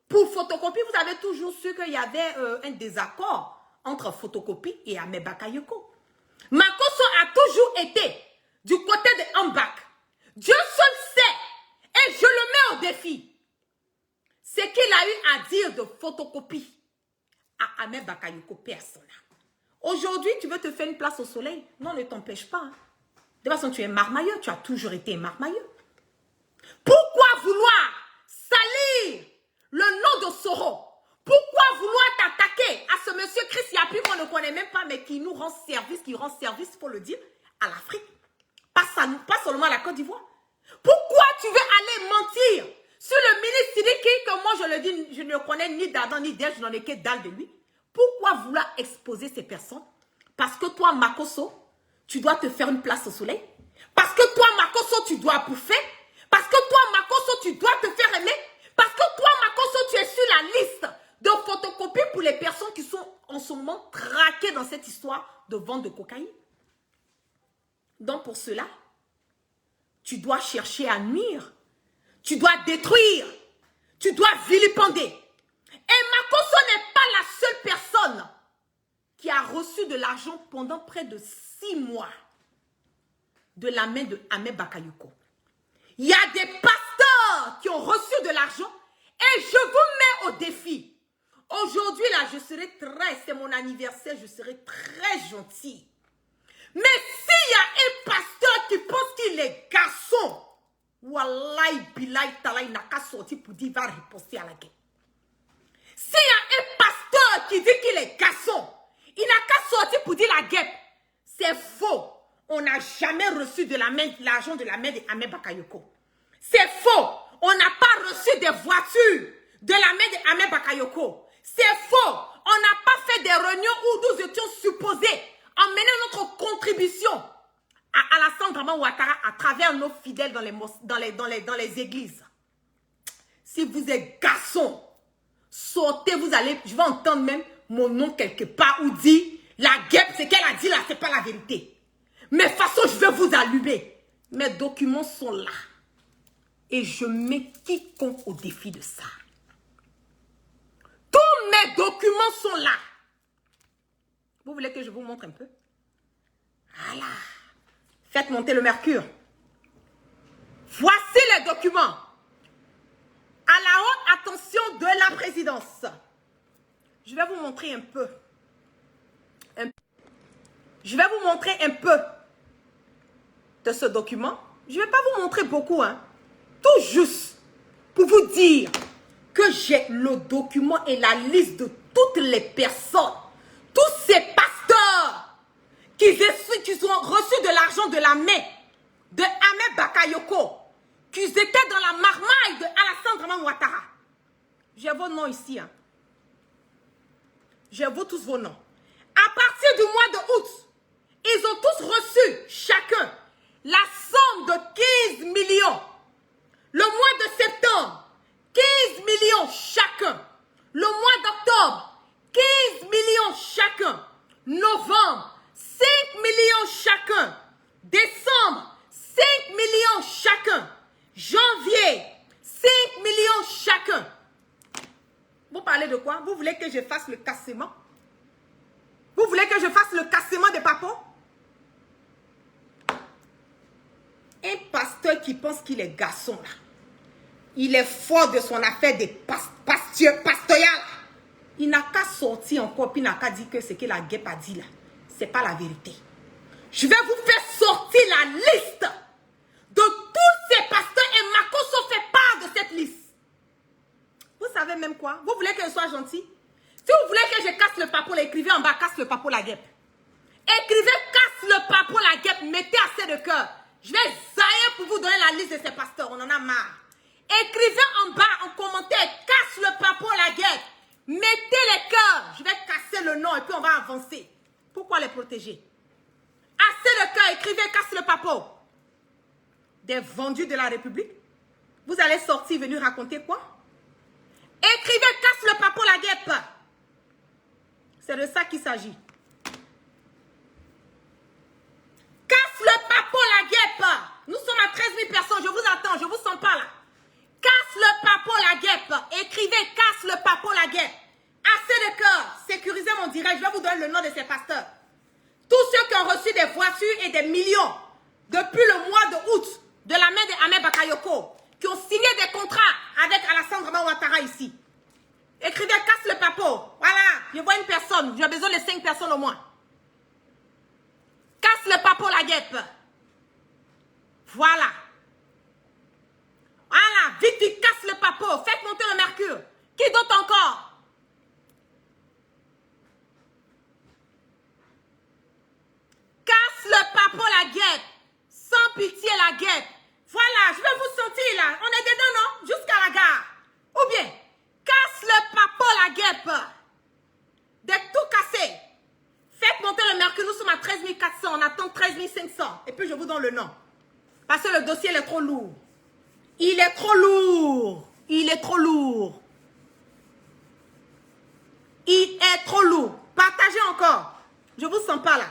pour photocopie. Vous avez toujours su qu'il y avait un désaccord entre Photocopie et Ahmed Bakayoko. Makosso a toujours été du côté de Ambak. Dieu seul sait, et je le mets au défi, ce qu'il a eu à dire de Photocopie à Ahmed Bakayoko, personne. Aujourd'hui, tu veux te faire une place au soleil? Non, ne t'empêche pas. Hein. De toute façon, tu es marmailleux, tu as toujours été marmailleux. Pourquoi vouloir salir le nom de Soro? Pourquoi vouloir t'attaquer à ce monsieur Chris Yapi qu'on ne connaît même pas, mais qui nous rend service, il faut le dire, à l'Afrique? Pas seulement à la Côte d'Ivoire. Pourquoi tu veux aller mentir sur le ministre Sidiki, que moi je le dis, je ne connais ni d'Adam ni d'Ève, je n'en ai que dalle de lui? Pourquoi vouloir exposer ces personnes? Parce que toi, Makosso, tu dois te faire une place au soleil. Parce que toi, Makosso, tu dois bouffer. Parce que toi, Makosso, tu dois te faire aimer. Parce que toi, Makosso, tu es sur la liste de photocopies pour les personnes qui sont en ce moment traquées dans cette histoire de vente de cocaïne. Donc pour cela, tu dois chercher à nuire. Tu dois détruire. Tu dois vilipender. Et Makosso n'est pas la seule personne qui a reçu de l'argent pendant près de 6 mois de la main de Ahmed Bakayoko. Il y a des pasteurs qui ont reçu de l'argent et je vous mets au défi. Aujourd'hui, là, c'est mon anniversaire, je serai très gentil. Mais s'il y a un pasteur qui pense qu'il est garçon, wallahi, billahi, talai, il n'a qu'à sortir pour dire qu'il va riposter à la guerre. S'il y a un pasteur qui dit qu'il est garçon, il n'a qu'à sortir pour dire la guêpe. C'est faux. On n'a jamais reçu de l'argent de la main de Ahmed Bakayoko. C'est faux. On n'a pas reçu des voitures de la main de Ahmed Bakayoko. C'est faux. On n'a pas fait des réunions où nous étions supposés emmener notre contribution à Alassane Dramane Ouattara à travers nos fidèles dans les églises. Si vous êtes garçon, sortez, vous allez, je vais entendre même mon nom quelque part où dit la guêpe, ce qu'elle a dit là, c'est pas la vérité. Mais de toute façon, je vais vous allumer. Mes documents sont là. Et je mets quiconque au défi de ça. Tous mes documents sont là. Vous voulez que je vous montre un peu? Voilà. Faites monter le mercure. Voici les documents. À la haute attention de la présidence. Je vais vous montrer un peu. Je vais vous montrer un peu de ce document. Je ne vais pas vous montrer beaucoup, hein. Tout juste pour vous dire que j'ai le document et la liste de toutes les personnes, tous ces pasteurs qui ont reçu de l'argent de la main de Ahmed Bakayoko, qui étaient dans la marmaille de Alassane Dramane Ouattara. J'ai vos noms ici, hein. J'ai tous vos noms. À partir du mois d'août, ils ont tous reçu chacun la somme de 15 millions. Le mois de septembre, 15 millions chacun. Le mois d'octobre, 15 millions chacun. Novembre, 5 millions chacun. Décembre, 5 millions chacun. Janvier, 5 millions chacun. Vous parlez de quoi? Vous voulez que je fasse le cassement? Vous voulez que je fasse le cassement des papos? Un pasteur qui pense qu'il est garçon là, il est fort de son affaire des pastoriales. Il n'a qu'à sortir encore, puis il n'a qu'à dire que ce que la guêpe a dit là, c'est pas la vérité. Je vais vous faire sortir la liste de tous ces pasteurs et Makosso fait part de cette liste. Vous savez même quoi? Vous voulez que je sois gentil? Si vous voulez que je casse le papo, écrivez en bas, casse le papo la guêpe. Écrivez casse le papo la guêpe, mettez assez de cœur. Je vais zailler pour vous donner la liste de ces pasteurs, on en a marre. Écrivez en bas, en commentaire, casse le papo la guêpe. Mettez les cœurs, je vais casser le nom et puis on va avancer. Pourquoi les protéger? Assez de cœur, écrivez casse le papo. Des vendus de la République. Vous allez sortir, venir raconter quoi? Écrivez casse le papo la guêpe. C'est de ça qu'il s'agit. Casse le papo la guêpe. Nous sommes à 13 000 personnes. Je vous attends. Je vous sens pas là. Casse le papo la guêpe. Écrivez casse le papo la guêpe. Assez de cœur. Sécurisez mon direct. Je vais vous donner des millions depuis le mois d'août de la main de Ahmed Bakayoko qui ont signé des contrats avec Alassane Draman Ouattara ici. Écrivez casse le papo. Voilà, je vois une personne. J'ai besoin de 5 personnes au moins. Casse le papo la guêpe. Voilà. Voilà, vite, vite, casse le papo. Faites monter le mercure. Qui d'autre encore? Casse le papo la guêpe. Sans pitié la guêpe. Voilà, je vais vous sentir là. On est dedans, non? Jusqu'à la gare. Ou bien, casse le papo la guêpe. De tout casser. Faites monter le mercure. Nous sommes à 13 400. On attend 13 500. Et puis je vous donne le nom. Parce que le dossier il est trop lourd. Il est trop lourd. Il est trop lourd. Il est trop lourd. Partagez encore. Je ne vous sens pas là.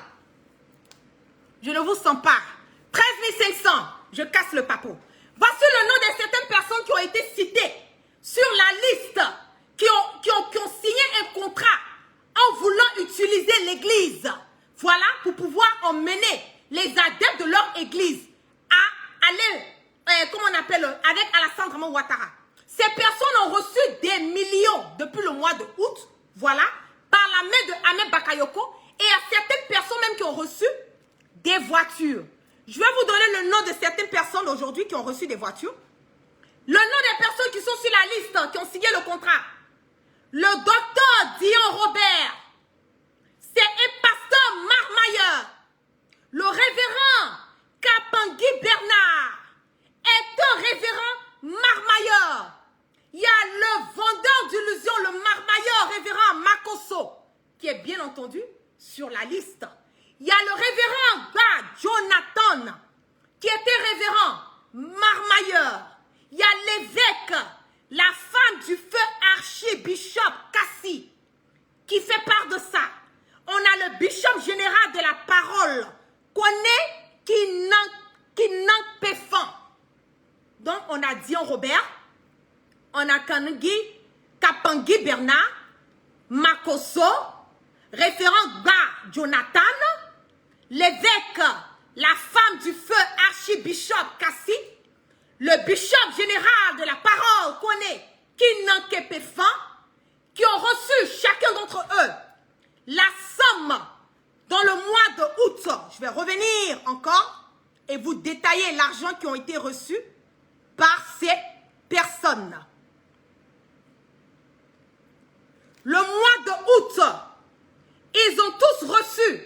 Je ne vous sens pas. 13 500. Je casse le papo. Voici le nom de certaines personnes qui ont été citées sur la liste, qui ont signé un contrat en voulant utiliser l'église. Voilà, pour pouvoir emmener les adeptes de leur église à aller, comment on appelle, avec Alassane Draman Ouattara. Ces personnes ont reçu des millions depuis le mois de août, voilà, par la main de Ahmed Bakayoko, et à certaines personnes même qui ont reçu des voitures. Je vais vous donner le nom de certaines personnes aujourd'hui qui ont reçu des voitures. Le nom des personnes qui sont sur la liste, qui ont signé le contrat. Le docteur Dion Robert, c'est un pasteur marmailleur. Le révérend Kapangui Bernard est un révérend marmailleur. Il y a le vendeur d'illusions, le marmailleur révérend Makoso, qui est bien entendu sur la liste. Il y a le révérend Ba Jonathan, qui était révérend marmailleur. Il y a l'évêque, la femme du feu archibishop Kassi, qui fait part de ça. On a le bishop général de la parole, Kone Kinang. Donc on a Dion Robert, on a Kapangui Bernard, Makoso, référent Ba Jonathan, l'évêque, la femme du feu archibishop Kassi, le bishop général de la parole Kone Kinang, qui ont reçu chacun d'entre eux la somme dans le mois de août. Je vais revenir encore et vous détailler l'argent qui ont été reçus par ces personnes. Le mois de août, ils ont tous reçu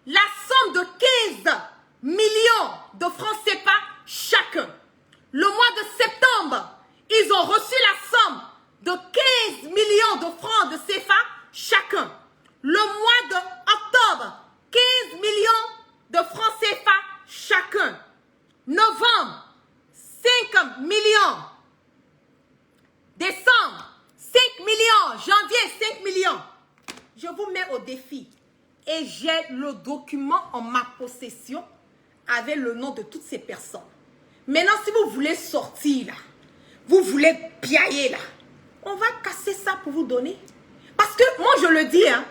la somme de 15 millions de francs CFA chacun. Le mois de septembre, ils ont reçu la somme de 15 millions de francs de CFA chacun. Le mois d'octobre, 15 millions de francs CFA chacun. Novembre, 5 millions. Décembre, 5 millions. Janvier, 5 millions. Je vous mets au défi. Et j'ai le document en ma possession avec le nom de toutes ces personnes. Maintenant, si vous voulez sortir là, vous voulez piailler là, on va casser ça pour vous donner. Parce que moi, je le dis, hein,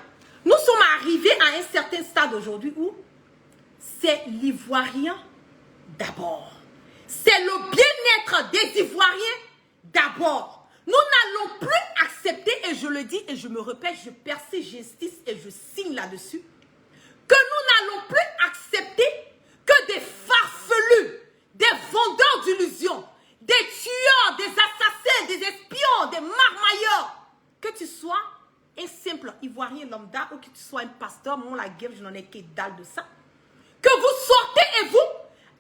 nous sommes arrivés à un certain stade aujourd'hui où c'est l'Ivoirien d'abord. C'est le bien-être des Ivoiriens d'abord. Nous n'allons plus accepter, et je le dis et je me répète, je persiste, justice et je signe là-dessus, que nous n'allons plus accepter que des farfelus, des vendeurs d'illusions, des tueurs, des assassins, des espions, des marmailleurs, que tu sois un simple Ivoirien lambda ou que tu sois un pasteur, moi la guerre, je n'en ai que dalle de ça, que vous sortez et vous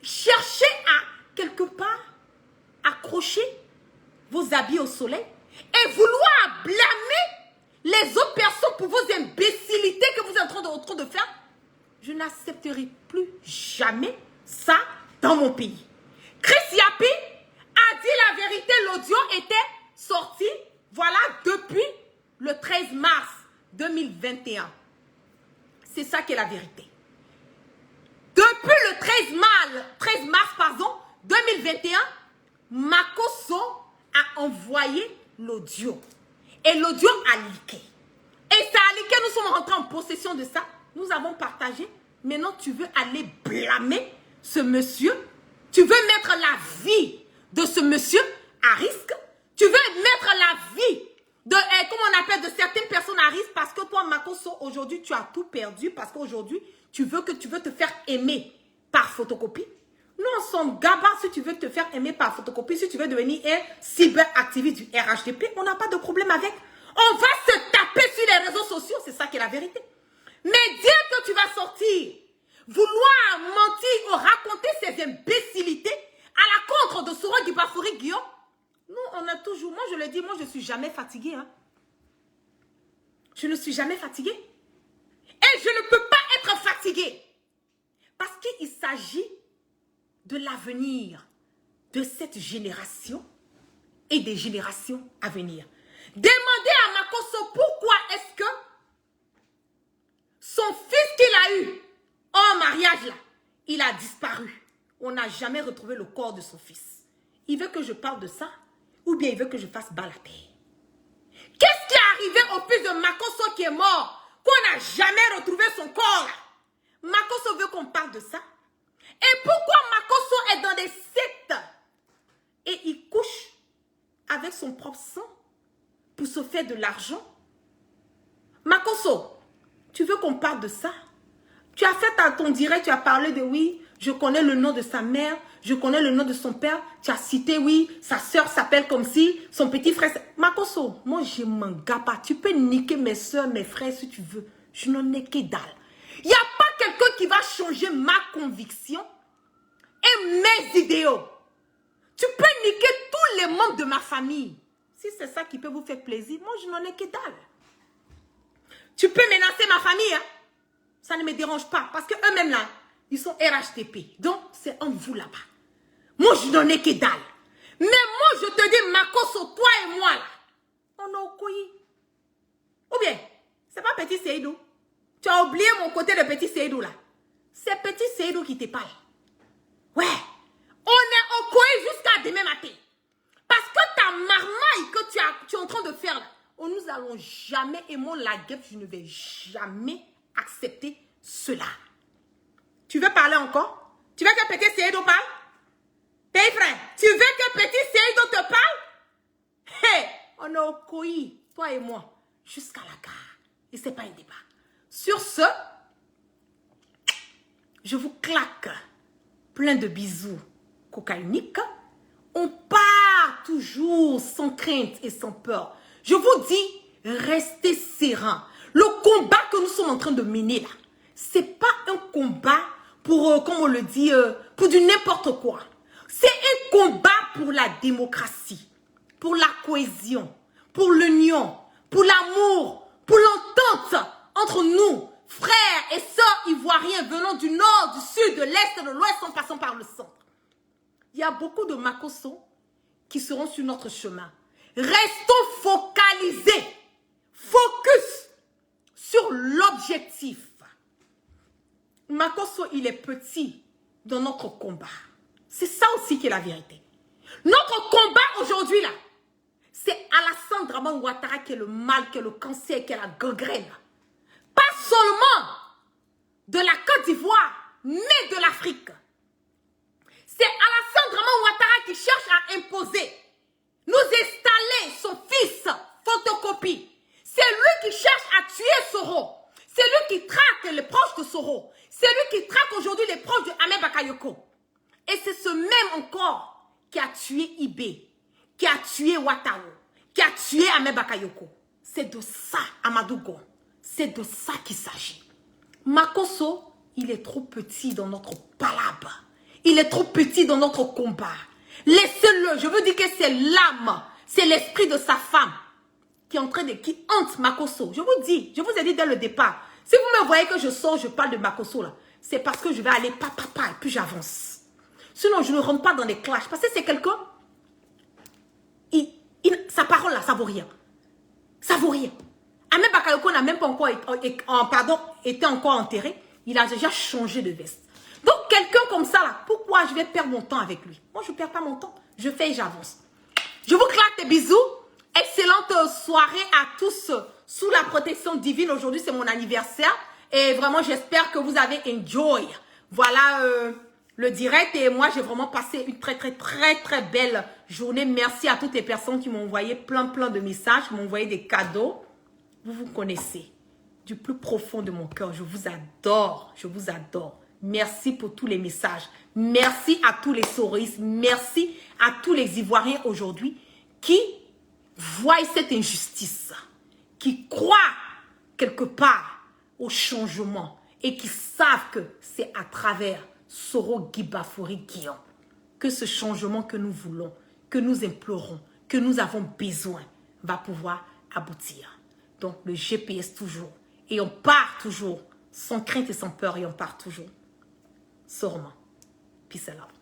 cherchez à quelque part accrocher vos habits au soleil et vouloir blâmer les autres personnes pour vos imbécilités que vous êtes en train de faire, je n'accepterai plus jamais ça dans mon pays. Chris Yapi a dit la vérité, l'audio était sorti, voilà, depuis le 13 mars 2021. C'est ça qui est la vérité. Depuis le 13 mars 2021, Makoso a envoyé l'audio. Et l'audio a leaké. Et ça a leaké, nous sommes rentrés en possession de ça. Nous avons partagé Maintenant, tu veux aller blâmer ce monsieur. Tu veux mettre la vie de ce monsieur à risque. Tu veux mettre la vie de, comment on appelle, de certaines personnes à risque parce que toi, Makosso, aujourd'hui, tu as tout perdu parce qu'aujourd'hui, tu veux te faire aimer par photocopie. Nous, on s'en gaba si tu veux te faire aimer par photocopie, si tu veux devenir un cyberactiviste du RHDP, on n'a pas de problème avec. On va se taper sur les réseaux sociaux, c'est ça qui est la vérité. Mais dire que tu vas sortir, vouloir mentir ou raconter ces imbécilités à la contre de Soro Guibafori Guillaume, nous, on a toujours, moi je le dis, moi je ne suis jamais fatiguée. Hein. Je ne suis jamais fatiguée. Et je ne peux pas être fatiguée. Parce qu'il s'agit de l'avenir de cette génération et des générations à venir. Demandez à Makosso pourquoi est-ce que son fils qu'il a eu en mariage là, il a disparu. On n'a jamais retrouvé le corps de son fils. Il veut que je parle de ça ou bien il veut que je fasse bas la terre. Qu'est-ce qui est arrivé au fils de Makosso qui est mort, qu'on n'a jamais retrouvé son corps là? Makosso veut qu'on parle de ça. Et pourquoi Makosso est dans des sectes et il couche avec son propre sang pour se faire de l'argent? Makosso, tu veux qu'on parle de ça? Tu as fait à ton direct, tu as parlé de oui, je connais le nom de sa mère, je connais le nom de son père. Tu as cité oui, sa soeur s'appelle comme si, son petit frère... Makosso, moi je m'en gâte pas. Tu peux niquer mes soeurs, mes frères si tu veux. Je n'en ai que dalle. Il n'y a pas quelqu'un qui va changer ma conviction et mes idéaux. Tu peux niquer tous les membres de ma famille. Si c'est ça qui peut vous faire plaisir, moi je n'en ai que dalle. Tu peux menacer ma famille, hein? Ça ne me dérange pas. Parce qu'eux-mêmes là, ils sont RHTP. Donc c'est en vous là-bas. Moi je n'en ai que dalle. Mais moi je te dis, Makosso, toi et moi là, on a au couillis. Ou bien, c'est pas Petit Seydou. Tu as oublié mon côté de Petit Seydou là. C'est Petit Seydou qui te parle. Ouais. On est au couillis jusqu'à demain matin. Parce que ta marmaille que tu es en train de faire là, nous allons jamais, et moi la guêpe, je ne vais jamais accepter cela. Tu veux parler encore? Tu veux que Petit Seydou parle? Pays frère, tu veux que Petit Seydou te parle? Hé, on est au couillis, toi et moi, jusqu'à la gare. Et ce n'est pas un débat. Sur ce, je vous claque plein de bisous cocaïniques. On part toujours sans crainte et sans peur. Je vous dis, restez serein. Le combat que nous sommes en train de mener là, ce n'est pas un combat pour, comme on le dit, pour du n'importe quoi. C'est un combat pour la démocratie, pour la cohésion, pour l'union, pour l'amour, pour l'entente entre nous, frères et sœurs ivoiriens venant du nord, du sud, de l'est, de l'ouest, en passant par le centre. Il y a beaucoup de Makosso qui seront sur notre chemin. Restons focalisés, focus sur l'objectif. Makosso, il est petit dans notre combat. C'est ça aussi qui est la vérité. Notre combat aujourd'hui, là, c'est Alassane Dramane Ouattara qui est le mal, qui est le cancer, qui est la gangrène. Pas seulement de la Côte d'Ivoire, mais de l'Afrique. C'est Alassane Dramane Ouattara qui cherche à imposer, nous installer son fils photocopie. C'est lui qui cherche à tuer Soro. C'est lui qui traque les proches de Soro. C'est lui qui traque aujourd'hui les proches de Ahmed Bakayoko. Et c'est ce même encore qui a tué Ibé, qui a tué Ouattao, qui a tué Ahmed Bakayoko. C'est de ça, Amadou Gon. C'est de ça qu'il s'agit. Makosso, il est trop petit dans notre palabre. Il est trop petit dans notre combat. Laissez-le. Je veux dire que c'est l'âme, c'est l'esprit de sa femme qui est en train de, qui hante Makosso. Je vous dis, je vous ai dit dès le départ, si vous me voyez que je sors, je parle de Makosso là, c'est parce que je vais aller papa et puis j'avance. Sinon, je ne rentre pas dans les clashs. Parce que c'est quelqu'un, sa parole là, ça vaut rien. Ça vaut rien. Ahmed Bakayoko n'a même pas encore été encore enterré. Il a déjà changé de veste. Donc, quelqu'un comme ça là, pourquoi je vais perdre mon temps avec lui? Moi, je ne perds pas mon temps. Je fais et j'avance. Je vous claque des bisous. Excellente soirée à tous sous la protection divine. Aujourd'hui, c'est mon anniversaire. Et vraiment, j'espère que vous avez enjoy. Voilà le direct. Et moi, j'ai vraiment passé une très belle journée. Merci à toutes les personnes qui m'ont envoyé plein de messages, qui m'ont envoyé des cadeaux. Vous vous connaissez. Du plus profond de mon cœur, je vous adore. Je vous adore. Merci pour tous les messages. Merci à tous les souristes. Merci à tous les Ivoiriens aujourd'hui qui voient cette injustice, qui croient quelque part au changement et qui savent que c'est à travers Soro Gibafori Guillaume que ce changement que nous voulons, que nous implorons, que nous avons besoin va pouvoir aboutir. Donc le GPS toujours. Et on part toujours sans crainte et sans peur et on part toujours. Sûrement. Peace and love.